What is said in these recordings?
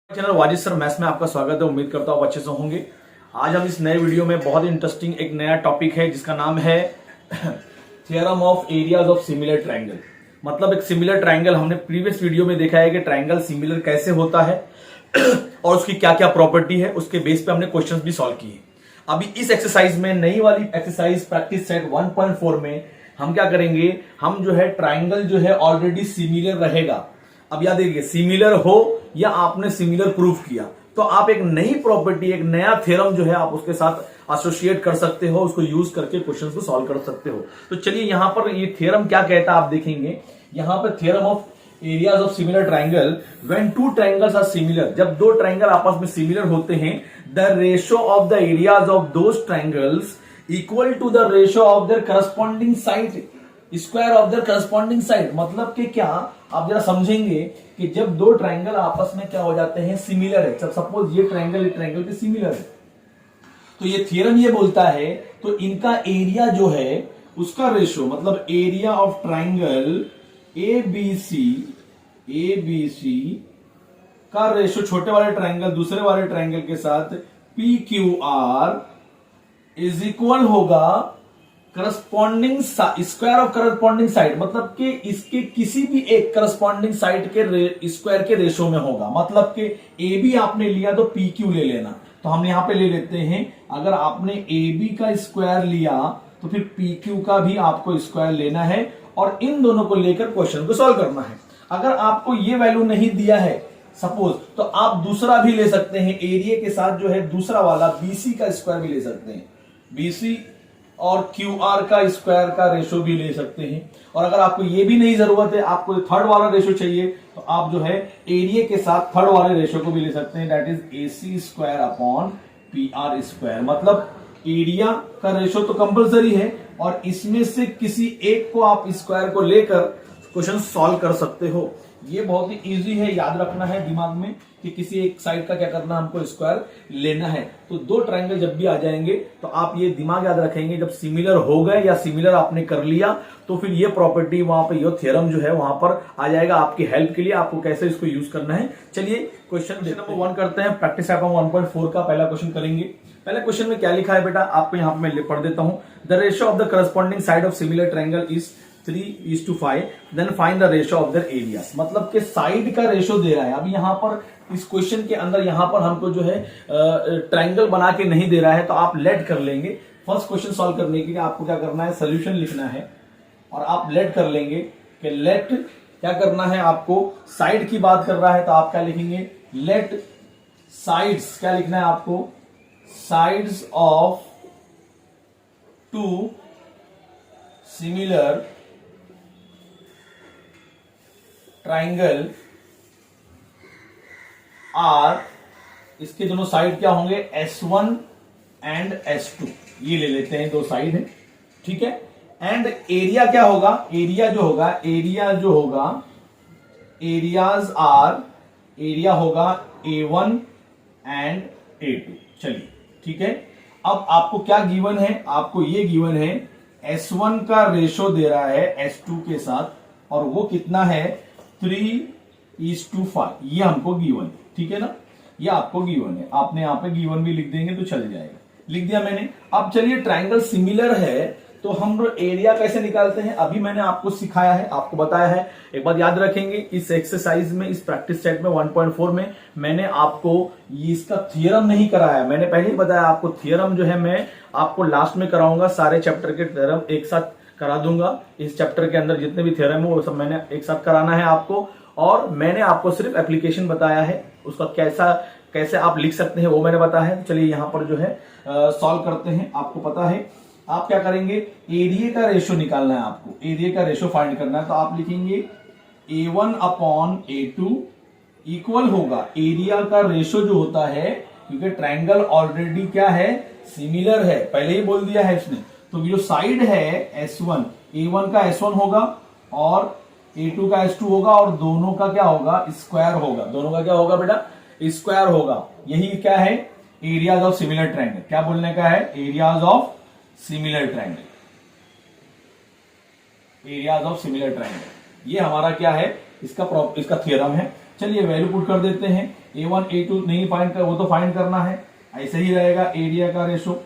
Channel Wajid sir maths में आपका स्वागत है। उम्मीद करता हूँ आप अच्छे से होंगे। आज हम इस नए वीडियो में बहुत इंटरेस्टिंग एक नया टॉपिक है जिसका नाम है theorem of areas of similar triangle. मतलब एक सिमिलर ट्रायंगल हमने प्रीवियस वीडियो में देखा है कि ट्रायंगल सिमिलर कैसे होता है और उसकी क्या क्या प्रॉपर्टी है, उसके बेस पे हमने क्वेश्चंस भी सॉल्व किए। अभी इस एक्सरसाइज में नई वाली एक्सरसाइज प्रैक्टिस सेट 1.4 में हम क्या करेंगे, हम जो है ट्रायंगल जो है ऑलरेडी सिमिलर रहेगा। अब याद रखिए, सिमिलर हो या आपने सिमिलर प्रूफ किया तो आप एक नई प्रॉपर्टी, एक नया थ्योरम जो है आप उसके साथ एसोसिएट कर सकते हो, उसको यूज करके क्वेश्चंस को सॉल्व कर सकते हो। तो चलिए यहां पर ये थ्योरम क्या कहता है आप देखेंगे। यहां पर theorem of areas of similar triangle, when two triangles are similar, जब दो ट्रायंगल आपस में सिमिलर होते हैं, the ratio of the areas of those triangles equal to the ratio of their corresponding side square of their corresponding side. मतलब कि क्या, आप जरा समझेंगे कि जब दो ट्रायंगल आपस में क्या हो जाते हैं, सिमिलर है। जब सपोज ये ट्रायंगल के सिमिलर है तो ये थ्योरम ये बोलता है तो इनका एरिया जो है उसका रेशियो, मतलब एरिया ऑफ ट्रायंगल एबीसी का रेशियो छोटे वाले ट्रायंगल दूसरे वाले ट्रायंगल के साथ PQR इज इक्वल होगा corresponding square of corresponding side. मतलब कि इसके किसी भी एक करस्पॉन्डिंग साइड के स्क्वायर के रेशो में होगा। मतलब कि ए बी आपने लिया तो पी क्यू ले लेना, तो हम यहां पे ले लेते हैं। अगर आपने ए बी का स्क्वायर लिया तो फिर पी क्यू का भी आपको स्क्वायर लेना है और इन दोनों को लेकर क्वेश्चन को सॉल्व करना है। अगर आपको ये वैल्यू नहीं दिया है सपोज, तो आप दूसरा भी ले सकते हैं, एरिया के साथ जो है दूसरा वाला बीसी का स्क्वायर भी ले सकते हैं, बीसी और क्यूआर का स्क्वायर का रेशो भी ले सकते हैं। और अगर आपको ये भी नहीं जरूरत है, आपको थर्ड वाला रेशो चाहिए, तो आप जो है एरिया के साथ थर्ड वाले रेशो को भी ले सकते हैं, that is AC square upon PR square. मतलब एरिया का रेशो तो कंपलसरी है और इसमें से किसी एक को आप स्क्वायर को लेकर क्वेश्चन सॉल्व कर सकते हो। ये बहुत ही इजी है, याद रखना है दिमाग में कि किसी एक साइड का क्या करना, हमको स्क्वायर लेना है। तो दो ट्रायंगल जब भी आ जाएंगे तो आप ये दिमाग याद रखेंगे, जब सिमिलर हो गए या सिमिलर आपने कर लिया तो फिर ये प्रॉपर्टी वहां पर, ये थ्योरम जो है वहां पर आ जाएगा आपकी हेल्प के लिए, आपको कैसे इसको यूज करना है। चलिए क्वेश्चन नंबर 1 करते हैं। प्रैक्टिस आपको 1.4 का पहला क्वेश्चन करेंगे। पहले क्वेश्चन में क्या लिखा है बेटा, आपको यहां पर मैं पढ़ देता हूं। The ratio of the corresponding side of similar triangle is 3:5, then find the ratio of their areas. मतलब कि साइड का रेशियो दे रहा है। अभी यहां पर इस क्वेश्चन के अंदर यहां पर हमको जो है ट्रायंगल बना के नहीं दे रहा है, तो आप लेट कर लेंगे। फर्स्ट क्वेश्चन सॉल्व करने के लिए आपको क्या करना है, सोल्यूशन लिखना है और आप लेट कर लेंगे कि लेट क्या करना है, आपको साइड की बात कर रहा है तो आप क्या लिखेंगे, लेट साइड्स, क्या लिखना है आपको, sides of two similar triangle are, इसके दोनों साइड क्या होंगे, S1 एंड S2, ये ले लेते हैं, दो साइड है, ठीक है। एंड एरिया क्या होगा, एरिया जो होगा, एरियाज आर, एरिया होगा A1 एंड A2। चलिए ठीक है। अब आपको क्या गिवन है, आपको ये गिवन है S1 का रेशो दे रहा है S2 के साथ और वो कितना है 3:5, ये हमको गिवन है, ठीक है ना, ये आपको गिवन है। आपने यहां पे गिवन भी लिख देंगे तो चल जाएगा, लिख दिया मैंने। अब चलिए ट्रायंगल सिमिलर है तो हम एरिया कैसे निकालते हैं, अभी मैंने आपको सिखाया है, आपको बताया है। एक बात याद रखेंगे, इस एक्सरसाइज में, इस प्रैक्टिस सेट में 1.4 में मैंने आपको इसका थ्योरम नहीं कराया। मैंने पहले ही बताया आपको थ्योरम जो है मैं आपको लास्ट में कराऊंगा, सारे चैप्टर के थ्योरम एक साथ करा दूंगा। इस चैप्टर के अंदर जितने भी थ्योरम है वो सब मैंने एक साथ कराना है आपको, और मैंने आपको सिर्फ एप्लीकेशन बताया है, उसका कैसे आप लिख सकते हैं वो मैंने बताया है। चलिए यहां पर जो है सॉल्व करते हैं। आपको पता है आप क्या करेंगे, एरिया का रेशियो निकालना है आपको, एरिया का रेशियो फाइंड करना है। तो आप लिखेंगे A1 अपॉन A2 इक्वल होगा एरिया का रेशियो जो होता है, क्योंकि ट्रायंगल ऑलरेडी क्या है, सिमिलर है, पहले ही बोल दिया है इसने। तो जो साइड है S1, A1 का S1 होगा और A2 का S2 होगा और दोनों का क्या होगा, स्क्वायर होगा। दोनों का क्या होगा बेटा, स्क्वायर होगा। यही क्या है, एरियाज ऑफ सिमिलर ट्रायंगल। क्या बोलने का है, areas of similar triangle, areas of similar triangle, ये हमारा क्या है, इसका थ्योरम है। चलिए वैल्यू पुट कर देते हैं। A1 A2 नहीं फाइंड कर, वो तो फाइंड करना है, ऐसे ही रहेगा एरिया का रेशो।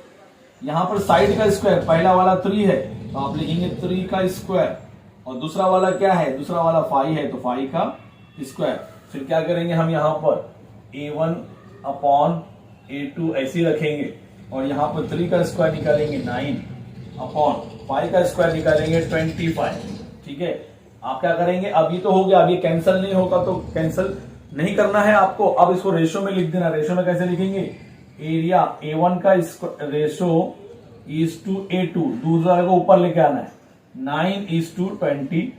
यहां पर साइड का स्क्वायर, पहला वाला 3 है तो आप लिखेंगे 3 का स्क्वायर, और दूसरा वाला क्या है, दूसरा वाला 5 है तो 5 का स्क्वायर। फिर क्या करेंगे हम यहाँ पर A1 अपॉन A2 ऐसे ही रखेंगे, और यहाँ पर 3 का स्क्वायर निकालेंगे 9 अपॉन 5 का स्क्वायर निकालेंगे 25। ठीक है, आप क्या करेंगे, अब ये तो हो गया, अब ये कैंसिल नहीं होगा तो कैंसिल नहीं करना है आपको, अब इसको रेशो में लिख देना। रेशो में कैसे लिखेंगे, एरिया A1 का रेशो इज टू A2, दूसरा को ऊपर लेके आना है, 9:25।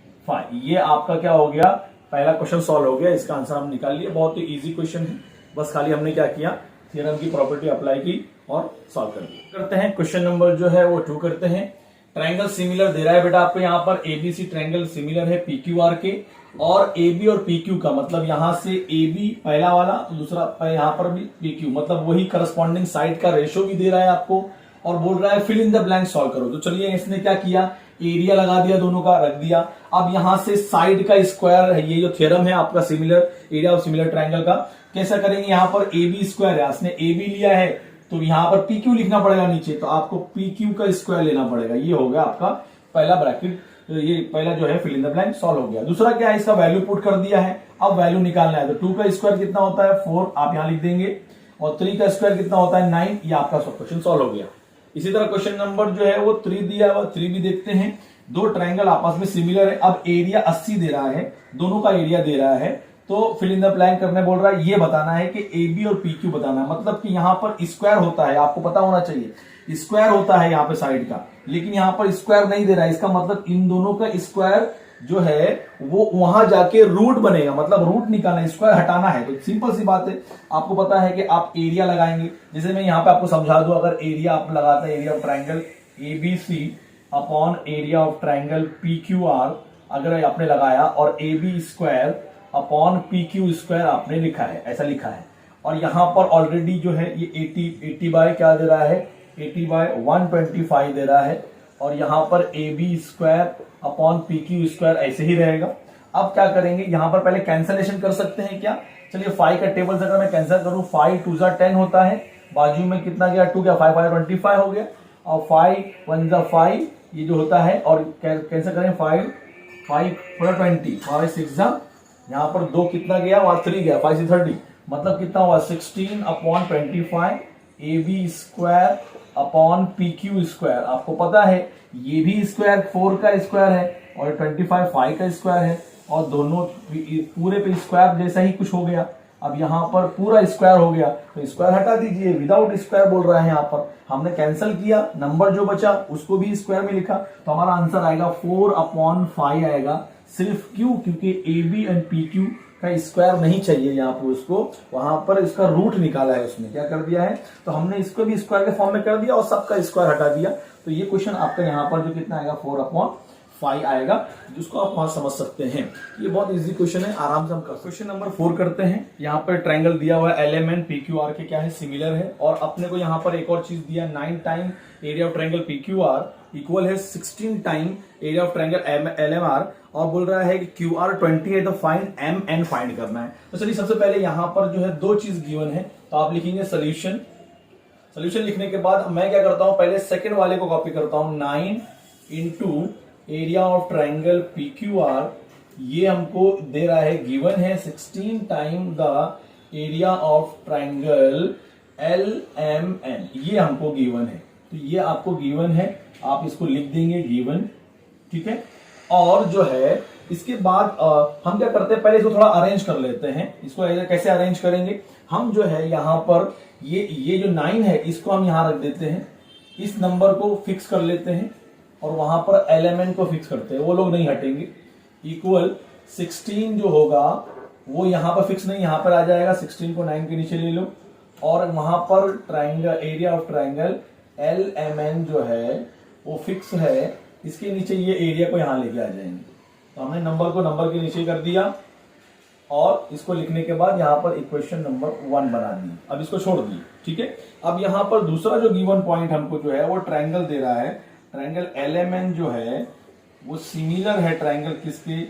ये आपका क्या हो गया, पहला क्वेश्चन सॉल्व हो गया, इसका आंसर हम निकाल लिए। बहुत ही इजी क्वेश्चन है, बस खाली हमने क्या किया, थ्योरम की प्रॉपर्टी अप्लाई की और सॉल्व कर दिया। करते हैं क्वेश्चन नंबर जो है वो 2 करते हैं। ट्रायंगल सिमिलर दे रहा है बेटा आपको, यहाँ पर एबीसी ट्रायंगल सिमिलर है पीक्यूआर के, और AB और PQ का मतलब यहां से AB पहला वाला तो दूसरा यहाँ पर भी PQ, मतलब वही करस्पॉन्डिंग साइड का रेशो भी दे रहा है आपको, और बोल रहा है fill in the blank solve करो। तो चलिए इसने क्या किया, एरिया लगा दिया, दोनों का रख दिया। अब यहां से साइड का स्क्वायर है, ये जो थ्योरम है आपका similar area of similar triangle का, कैसा करेंगे, यहाँ पर AB स्क्वायर है, इसने AB लिया है तो यहाँ पर PQ लिखना पड़ेगा नीचे, तो आपको PQ का स्क्वायर लेना पड़ेगा। ये हो गया आपका पहला ब्रैकेट, ये पहला जो है fill in the blank solve हो गया। दूसरा क्या है, इसका वैल्यू पुट कर दिया है, अब वैल्यू निकालना है। तो 2 का स्क्वायर कितना होता है 4, आप यहां लिख देंगे, और 3 का स्क्वायर कितना होता है 9, ये आपका क्वेश्चन सॉल्व हो गया। इसी तरह क्वेश्चन नंबर जो है वो 3 दिया हुआ, 3 भी देखते हैं। दो ट्रायंगल आपस में सिमिलर है, अब एरिया 80 दे रहा है, दोनों का एरिया दे रहा है, तो फिल इन द ब्लैंक करने बोल रहा है, ये बताना है कि AB और PQ बताना है, मतलब कि यहां पर स्क्वायर होता है, आपको पता होना चाहिए स्क्वायर होता है यहाँ पे साइड का, लेकिन यहाँ पर स्क्वायर नहीं दे रहा है, इसका मतलब इन दोनों का स्क्वायर जो है वो वहां जाके रूट बनेगा, मतलब रूट निकालना, स्क्वायर हटाना है। तो सिंपल सी बात है, आपको पता है कि आप एरिया लगाएंगे, जैसे मैं यहाँ पे आपको समझा दूं, अगर एरिया आप लगाते हैं, area of triangle ABC upon area of triangle PQR अगर आपने लगाया, और AB square upon PQ square आपने लिखा है, ऐसा लिखा है, और यहां पर ऑलरेडी जो है ये 80 बाय क्या दे रहा है, 80 बाय 125 दे रहा है, और यहां पर AB square upon PQ square ऐसे ही रहेगा। अब क्या करेंगे, यहां पर पहले कैंसलेशन कर सकते हैं क्या, चलिए 5 का टेबल से अगर मैं कैंसिल करूं, 5 2 10 होता है, बाजू में कितना गया 2 गया, 5 5 25 हो गया, और 5 1 5 ये जो होता है, और कैंसिल करें 5 5 20, 5 6 यहाँ पर 2 कितना गया, वहां 3 गया, 5 से 30, मतलब कितना हुआ 16 upon 25 AB square upon PQ square. आपको पता है ये भी स्क्वायर 4 का स्क्वायर है, और 25 5 का स्क्वायर है, और दोनों पूरे पे स्क्वायर जैसा ही कुछ हो गया। अब यहाँ पर पूरा स्क्वायर हो गया, तो स्क्वायर हटा दीजिए, विदाउट स्क्वायर बोल रहा है, यहाँ पर हमने कैंसिल किया, नंबर जो बचा उसको भी स्क्वायर में लिखा, तो हमारा आंसर आएगा 4/5 आएगा। सिर्फ क्यों, क्योंकि AB एंड PQ का स्क्वायर नहीं चाहिए यहाँ पर उसको, वहां पर इसका रूट निकाला है, उसने क्या कर दिया है, तो हमने इसको भी स्क्वायर के फॉर्म में कर दिया और सबका स्क्वायर हटा दिया। तो ये क्वेश्चन आपका यहाँ पर जो कितना आएगा 4/5 आएगा, जिसको आप वहां समझ सकते हैं। ये बहुत इजी क्वेश्चन है, आराम से हम कर। क्वेश्चन नंबर 4 करते हैं। यहाँ पर ट्रायंगल दिया हुआ है LM एंड PQR के क्या है, सिमिलर है, और अपने को यहाँ पर एक और चीज दिया, 9 time area of triangle PQR equal है 16 time area of triangle LMR, और बोल रहा है कि QR 20 है, तो फाइंड MN फाइंड करना है। तो चलिए सबसे पहले यहाँ पर जो है 2 चीज गिवन है, तो आप लिखेंगे सोल्यूशन। सोल्यूशन लिखने के बाद मैं क्या करता हूं, पहले सेकंड वाले को कॉपी करता हूं, 9 into area of triangle PQR, ये हमको दे रहा है, गिवन है 16 time the area of triangle LMN, ये हमको गिवन है, तो ये आपको गिवन है, आप इसको लिख देंगे गिवन, ठीक है। और जो है इसके बाद हम क्या करते हैं, पहले इसको थोड़ा अरेंज कर लेते हैं। इसको कैसे अरेंज करेंगे, हम जो है यहाँ पर ये जो 9 है इसको हम यहाँ रख देते हैं, इस नंबर को फिक्स कर लेते हैं, और वहां पर LMN को फिक्स करते हैं, वो लोग नहीं हटेंगे, इक्वल 16 जो होगा वो यहाँ पर फिक्स नहीं, यहाँ पर आ जाएगा, 16 को 9 के नीचे ले लो, और वहां पर triangle area of triangle LMN जो है वो फिक्स है, इसके नीचे ये एरिया को यहां लेके आ जाएंगे। तो हमने नंबर को नंबर के नीचे कर दिया, और इसको लिखने के बाद यहां पर इक्वेशन नंबर 1 बना दी, अब इसको छोड़ दिए, ठीक है। अब यहां पर दूसरा जो गिवन पॉइंट हमको जो है वो ट्रायंगल दे रहा है, ट्रायंगल LMN जो है वो सिमिलर है ट्रायंगल किसके,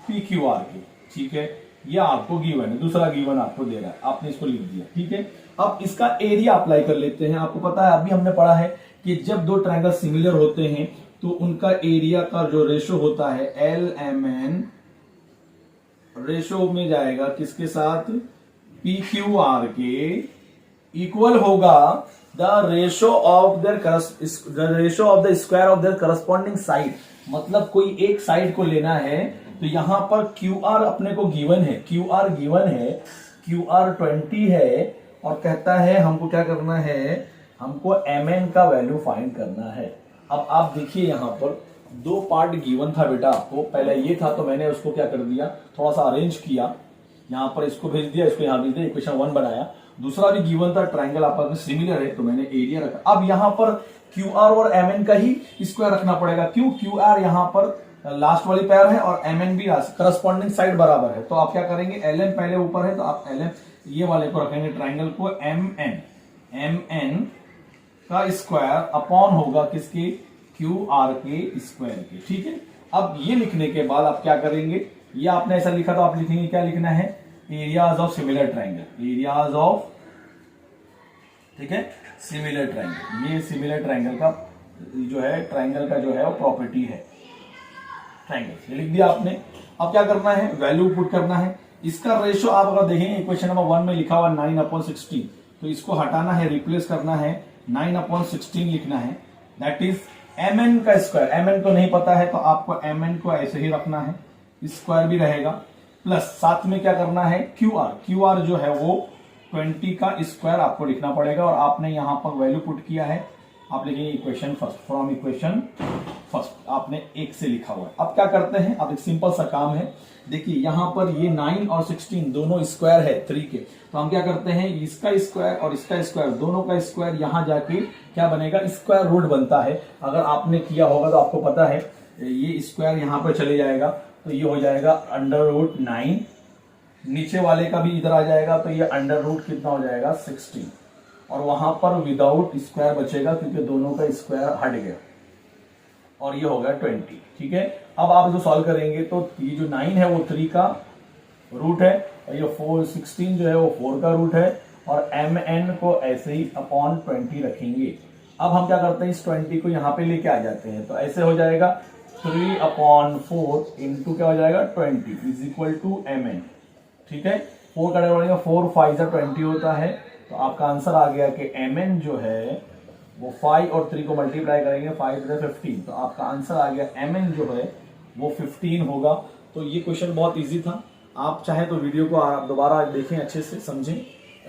PQR के, ठीक है। ये आपको गिवन है, दूसरा गिवन आपको दे रहा है, आपने इसको लिख दिया, ठीक है। अब इसका एरिया अप्लाई कर लेते हैं। आपको पता है अभी हमने पढ़ा है कि जब दो ट्रायंगल सिमिलर होते हैं तो उनका एरिया का जो रेशो होता है LMN रेशो में जाएगा किसके साथ, PQR के इक्वल होगा the ratio of the square of their corresponding side. मतलब कोई एक साइड को लेना है तो यहां पर QR अपने को गिवन है, QR गिवन है, QR 20 है और कहता है हमको क्या करना है, हमको MN का वैल्यू फाइंड करना है। अब आप देखिए यहां पर दो पार्ट गिवन था बेटा आपको, पहले ये था तो मैंने उसको क्या कर दिया, थोड़ा सा अरेंज किया, यहां पर इसको भेज दिया, इसको यहां भेज दिया, इक्वेशन 1 बनाया। दूसरा भी गिवन था, ट्रायंगल आपस में सिमिलर है तो मैंने एरिया रखा। अब यहां पर QR और MN का ही स्क्वायर रखना पड़ेगा, क्यों, QR यहां पर लास्ट वाली पैर है और MN भी करस्पॉन्डिंग साइड बराबर है। तो आप क्या करेंगे, LM पहले ऊपर है तो आप LM ये वाले को रखेंगे, ट्रायंगल को MN का स्क्वायर अपॉन होगा किसके, QR के स्क्वायर के, ठीक है। अब ये लिखने के बाद आप क्या करेंगे, ये आपने ऐसा लिखा तो आप लिखेंगे क्या लिखना है, areas of similar triangle, areas of, ठीक है, सिमिलर ट्रायंगल। ये सिमिलर ट्रायंगल का जो है, ट्रायंगल का जो है वो प्रॉपर्टी है ट्रायंगल, ये लिख दिया आपने। अब क्या करना है, वैल्यू पुट करना है। इसका रेशो आप अगर देखेंगे इक्वेशन नंबर 1 में लिखा हुआ 9/16, तो इसको हटाना है, रिप्लेस करना है, 9/16 लिखना है, दैट इज MN का स्क्वायर। MN को नहीं पता है तो आपको MN को ऐसे ही रखना है, स्क्वायर भी रहेगा, प्लस साथ में क्या करना है, QR जो है वो 20 का स्क्वायर आपको लिखना पड़ेगा और आपने यहां पर वैल्यू पुट किया है, आप लिखेंगे equation first, from equation first आपने 1 से लिखा हुआ है। अब क्या करते हैं, अब एक सिंपल सा काम है, देखिए यहां पर ये 9 और 16 दोनों स्क्वायर है 3 के, तो हम क्या करते हैं, इसका स्क्वायर और इसका स्क्वायर दोनों का स्क्वायर यहां जाके क्या बनेगा, स्क्वायर रूट बनता है। अगर आपने किया होगा तो आपको पता है ये स्क्वायर यहां पर चले जाएगा तो ये हो जाएगा √9, नीचे वाले का भी इधर आ जाएगा तो ये √ कितना हो जाएगा 16, और वहां पर विदाउट स्क्वायर बचेगा क्योंकि दोनों का स्क्वायर हट गया और ये हो गया 20, ठीक है। अब आप जो सॉल्व करेंगे तो ये जो 9 है वो 3 का रूट है और ये 16 जो है वो 4 का रूट है और MN को ऐसे ही अपॉन 20 रखेंगे। अब हम क्या करते हैं, इस 20 को यहाँ पे लेके आ जाते हैं तो ऐसे हो जाएगा 3/4 इंटू क्या हो जाएगा 20 इज इक्वल टू MN, ठीक है। 4 का बढ़ेगा, 4 5 20 होता है, तो आपका आंसर आ गया कि MN जो है वो 5 और 3 को मल्टीप्लाई करेंगे, 5 × 15, तो आपका आंसर आ गया MN जो है वो 15 होगा। तो ये क्वेश्चन बहुत इजी था, आप चाहे तो वीडियो को आप दोबारा देखें, अच्छे से समझें,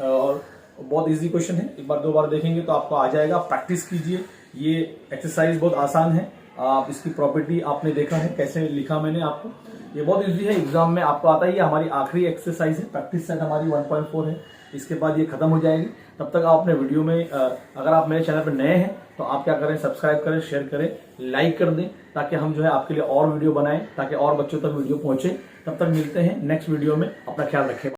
और बहुत इजी क्वेश्चन है, एक बार 2 बार देखेंगे तो आपको आ जाएगा। प्रैक्टिस कीजिए, ये एक्सरसाइज बहुत आसान है, आप इसकी प्रॉपर्टी आपने देखा है कैसे लिखा मैंने आपको, ये बहुत इजी है, एग्जाम में आपको आता ही है। हमारी आखिरी एक्सरसाइज है, प्रैक्टिस सेट हमारी 1.4 है, इसके बाद ये खत्म हो जाएगी। तब तक आप अपने वीडियो में अगर आप मेरे चैनल पर नए हैं तो आप क्या करें, सब्सक्राइब करें, शेयर करें, लाइक कर दें, ताकि हम जो है आपके लिए और वीडियो बनाएं, ताकि और बच्चों तक वीडियो पहुंचे। तब तक मिलते हैं नेक्स्ट वीडियो में, अपना ख्याल रखें।